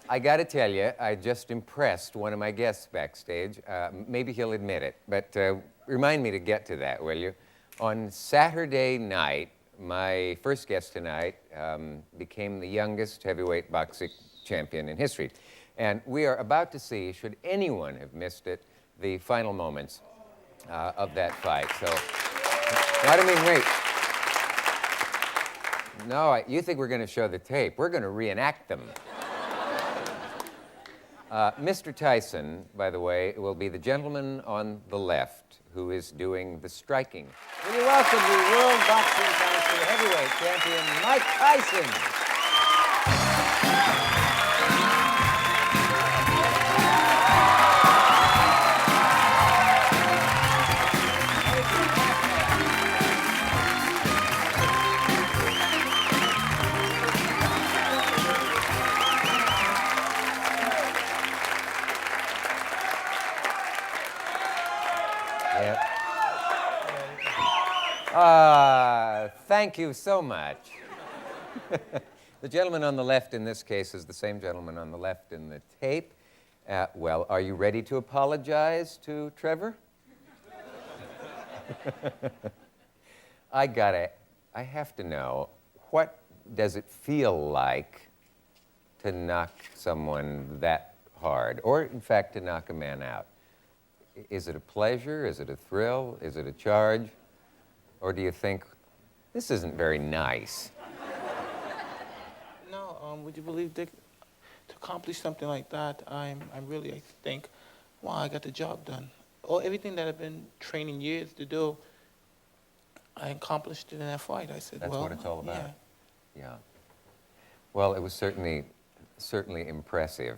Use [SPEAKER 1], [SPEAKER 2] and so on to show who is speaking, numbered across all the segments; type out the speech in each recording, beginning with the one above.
[SPEAKER 1] I got to tell you, I just impressed one of my guests backstage. Maybe he'll admit it, but remind me to get to that, will you? On Saturday night, my first guest tonight became the youngest heavyweight boxing champion in history. And we are about to see, should anyone have missed it, the final moments of that fight. So, I don't mean wait. No, you think we're going to show the tape. We're going to reenact them. Mr. Tyson, by the way, will be the gentleman on the left who is doing the striking. Will you welcome the World Boxing Council heavyweight champion, Mike Tyson. Thank you so much. The gentleman on the left in this case is the same gentleman on the left in the tape. Well, are you ready to apologize to Trevor? I have to know, what does it feel like to knock someone that hard, or in fact to knock a man out? Is it a pleasure? Is it a thrill? Is it a charge? Or do you think, this isn't very nice?
[SPEAKER 2] No, would you believe, Dick, to accomplish something like that, I think, wow, I got the job done. Everything that I've been training years to do, I accomplished it in that fight. I said,
[SPEAKER 1] that's
[SPEAKER 2] well,
[SPEAKER 1] what it's all about.
[SPEAKER 2] Yeah.
[SPEAKER 1] Well, it was certainly impressive.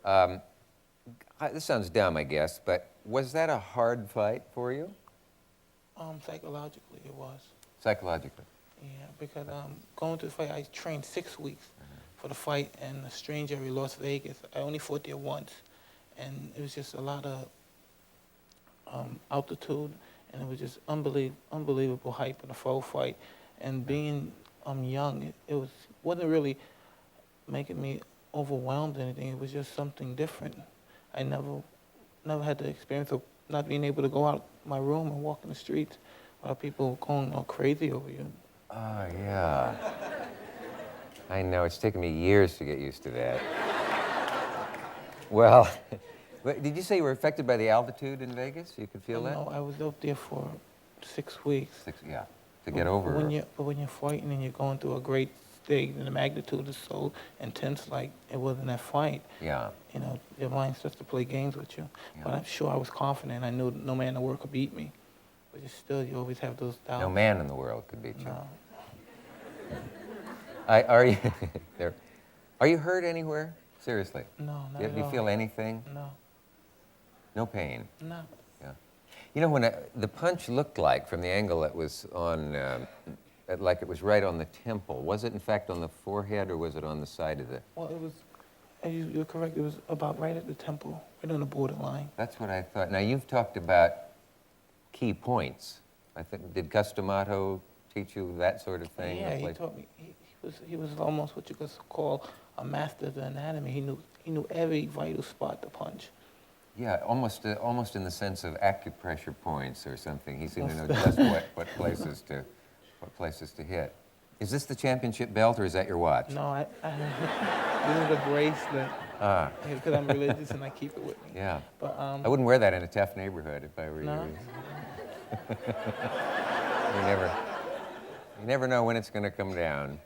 [SPEAKER 1] This sounds dumb, I guess, but was that a hard fight for you?
[SPEAKER 2] Psychologically, it was.
[SPEAKER 1] Psychologically?
[SPEAKER 2] Yeah, because going to the fight, I trained 6 weeks for the fight in a strange area, Las Vegas. I only fought there once, and it was just a lot of altitude, and it was just unbelievable hype in the full fight. And being young, it wasn't really making me overwhelmed or anything. It was just something different. I never had the experience of not being able to go out my room and walk in the streets while people going all crazy over you.
[SPEAKER 1] Oh, yeah. I know, it's taken me years to get used to that. Well, did you say you were affected by the altitude in Vegas? You could feel that?
[SPEAKER 2] No, I was up there for 6 weeks.
[SPEAKER 1] Yeah, to get over.
[SPEAKER 2] But when you're fighting and you're going through a great stage and the magnitude is so intense, like it was in that fight.
[SPEAKER 1] Yeah.
[SPEAKER 2] You know, your mind starts to play games with you. Yeah. But I'm sure I was confident. I knew no man in the world could beat me. But you always have those doubts.
[SPEAKER 1] No man in the world could beat you.
[SPEAKER 2] No.
[SPEAKER 1] Are you hurt anywhere? Seriously?
[SPEAKER 2] No, not at all.
[SPEAKER 1] Do you feel anything?
[SPEAKER 2] No.
[SPEAKER 1] No pain?
[SPEAKER 2] No.
[SPEAKER 1] Yeah. You know, when the punch looked like, from the angle it was on, like it was right on the temple. Was it, in fact, on the forehead, or was it on the side of the...
[SPEAKER 2] Well, it was, you're correct, it was about right at the temple, right on the borderline.
[SPEAKER 1] That's what I thought. Now, you've talked about key points. I think, did Customato teach you that sort of thing?
[SPEAKER 2] Yeah, he taught me. He was almost what you could call a master of the anatomy. He knew every vital spot to punch.
[SPEAKER 1] Yeah, almost in the sense of acupressure points or something. He seemed to know just what places to hit. Is this the championship belt, or is that your watch?
[SPEAKER 2] No, this is a bracelet. Because I'm religious and I keep it with me.
[SPEAKER 1] Yeah.
[SPEAKER 2] But
[SPEAKER 1] I wouldn't wear that in a tough neighborhood if I were you.
[SPEAKER 2] No.
[SPEAKER 1] You never know when it's going to come down.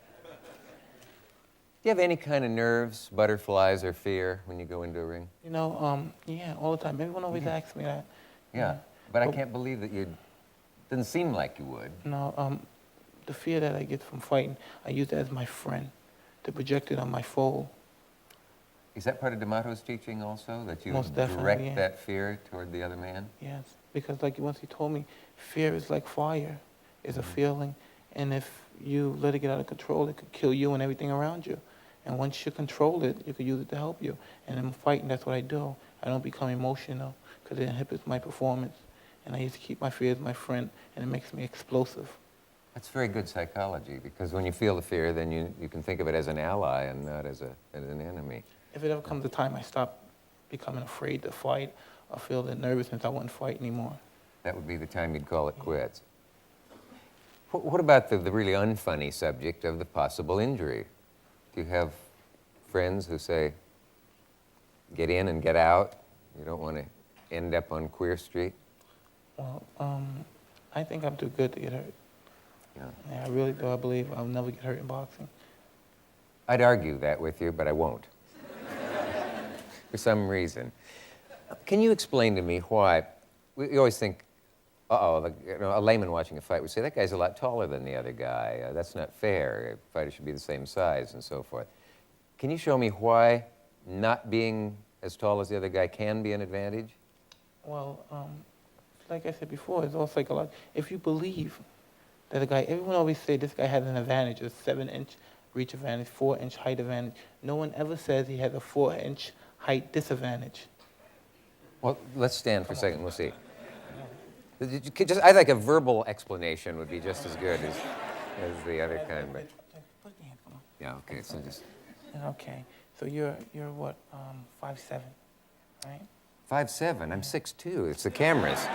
[SPEAKER 1] Do you have any kind of nerves, butterflies, or fear when you go into a ring?
[SPEAKER 2] You know, yeah, all the time. Everyone always asks me that.
[SPEAKER 1] Yeah, but I can't believe that you... Doesn't seem like you would.
[SPEAKER 2] No, the fear that I get from fighting, I use it as my friend to project it on my foe.
[SPEAKER 1] Is that part of D'Amato's teaching also, that you
[SPEAKER 2] Most
[SPEAKER 1] direct that fear toward the other man?
[SPEAKER 2] Yes, because like once he told me, fear is like fire. It's a feeling, and if you let it get out of control, it could kill you and everything around you. And once you control it, you can use it to help you. And in fighting, that's what I do. I don't become emotional because it inhibits my performance. And I used to keep my fear as my friend, and it makes me explosive.
[SPEAKER 1] That's very good psychology, because when you feel the fear, then you can think of it as an ally and not as an enemy.
[SPEAKER 2] If it ever comes a time I stop becoming afraid to fight or feel the nervousness, I wouldn't fight anymore.
[SPEAKER 1] That would be the time you'd call it quits. What about the really unfunny subject of the possible injury? Do you have friends who say, get in and get out? You don't want to end up on Queer Street?
[SPEAKER 2] Well, I think I'm too good to get hurt.
[SPEAKER 1] Yeah.
[SPEAKER 2] Yeah, I really do. I believe I'll never get hurt in boxing.
[SPEAKER 1] I'd argue that with you, but I won't. For some reason. Can you explain to me why? We always think, a layman watching a fight would say, that guy's a lot taller than the other guy. That's not fair. Fighters should be the same size and so forth. Can you show me why not being as tall as the other guy can be an advantage?
[SPEAKER 2] Well, like I said before, it's all psychological. If you believe that a guy, everyone always say this guy has an advantage, a 7-inch reach advantage, 4-inch height advantage. No one ever says he has a 4-inch height disadvantage.
[SPEAKER 1] Well, let's stand for a second. We'll see. I think a verbal explanation would be just as good as the other kind. But
[SPEAKER 2] Put your hand, come on.
[SPEAKER 1] yeah, okay. So just
[SPEAKER 2] Okay, so you're what, 5'7", right?
[SPEAKER 1] 5'7". I'm 6'2". It's the cameras.
[SPEAKER 2] So,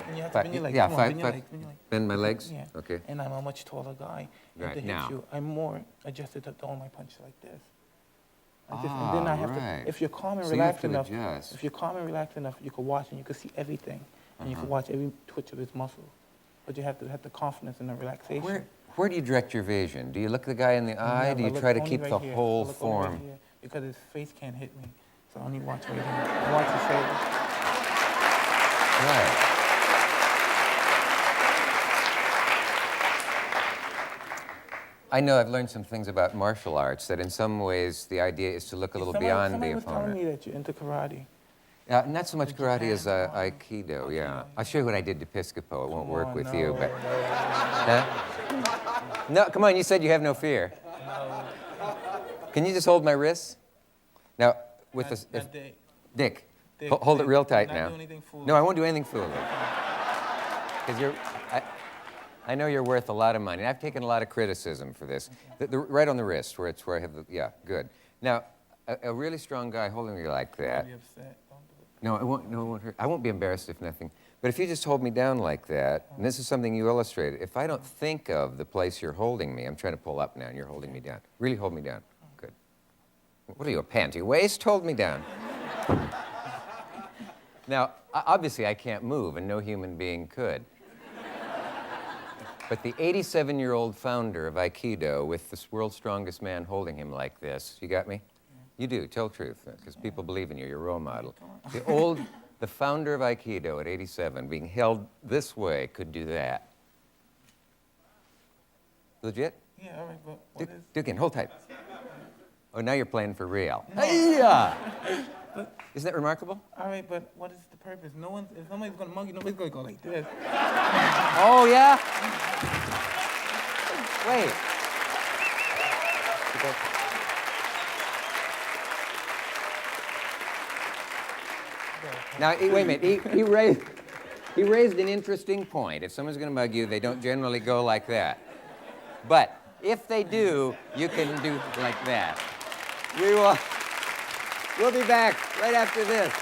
[SPEAKER 2] and you have to bend your legs.
[SPEAKER 1] Yeah,
[SPEAKER 2] Come on,
[SPEAKER 1] five.
[SPEAKER 2] bend your legs, bend your legs.
[SPEAKER 1] Bend my legs.
[SPEAKER 2] Yeah.
[SPEAKER 1] Okay.
[SPEAKER 2] And I'm a much taller guy. And
[SPEAKER 1] Right,
[SPEAKER 2] to hit
[SPEAKER 1] now.
[SPEAKER 2] you, I'm more adjusted to throwing my punches like this. Like this.
[SPEAKER 1] Ah,
[SPEAKER 2] And then I have
[SPEAKER 1] right.
[SPEAKER 2] to, if you're calm and
[SPEAKER 1] So you have
[SPEAKER 2] relaxed
[SPEAKER 1] to
[SPEAKER 2] enough,
[SPEAKER 1] adjust.
[SPEAKER 2] if you're calm and relaxed enough, you can watch and you can see everything. And you can watch every twitch of his muscles. But you have to have the confidence and the relaxation.
[SPEAKER 1] Where do you direct your vision? Do you look the guy in the eye?
[SPEAKER 2] Never.
[SPEAKER 1] Do you
[SPEAKER 2] I look
[SPEAKER 1] try to
[SPEAKER 2] only
[SPEAKER 1] keep
[SPEAKER 2] right
[SPEAKER 1] the
[SPEAKER 2] here. I
[SPEAKER 1] whole
[SPEAKER 2] look only right
[SPEAKER 1] form?
[SPEAKER 2] here because his face can't hit me. So I only watch right here. I watch his shoulder.
[SPEAKER 1] Right. I know I've learned some things about martial arts, that in some ways the idea is to look a little beyond the
[SPEAKER 2] Somebody was telling
[SPEAKER 1] opponent.
[SPEAKER 2] me that you're into karate.
[SPEAKER 1] Not so much karate as Aikido, yeah. I'll show you what I did to Piscopo. It won't work with you, but... Huh? No, come on, you said you have no fear. Can you just hold my wrists? Now, with this... Dick, hold it real tight now. No, I won't do anything foolish. Because I know you're worth a lot of money. And I've taken a lot of criticism for this. Right on the wrist, where I have the... Yeah, good. Now, a really strong guy holding me like that... No, it won't hurt. I won't be embarrassed if nothing. But if you just hold me down like that, and this is something you illustrated, if I don't think of the place you're holding me, I'm trying to pull up now and you're holding me down. Really hold me down. Good. What are you, a panty waist? Hold me down. Now, obviously I can't move, and no human being could. But the 87-year-old founder of Aikido, with the world's strongest man holding him like this, you got me? You do, tell the truth, because people believe in you, you're a role model. The founder of Aikido at 87, being held this way, could do that. Legit?
[SPEAKER 2] Yeah, all right, but what is...
[SPEAKER 1] Do again, hold tight. Oh, now you're playing for real. Yeah. Isn't that remarkable?
[SPEAKER 2] All right, but what is the purpose? No one, if somebody's gonna mug you, nobody's gonna go like this.
[SPEAKER 1] Oh, yeah? Wait. Now, wait a minute. He raised an interesting point. If someone's going to mug you, they don't generally go like that. But if they do, you can do like that. We'll be back right after this.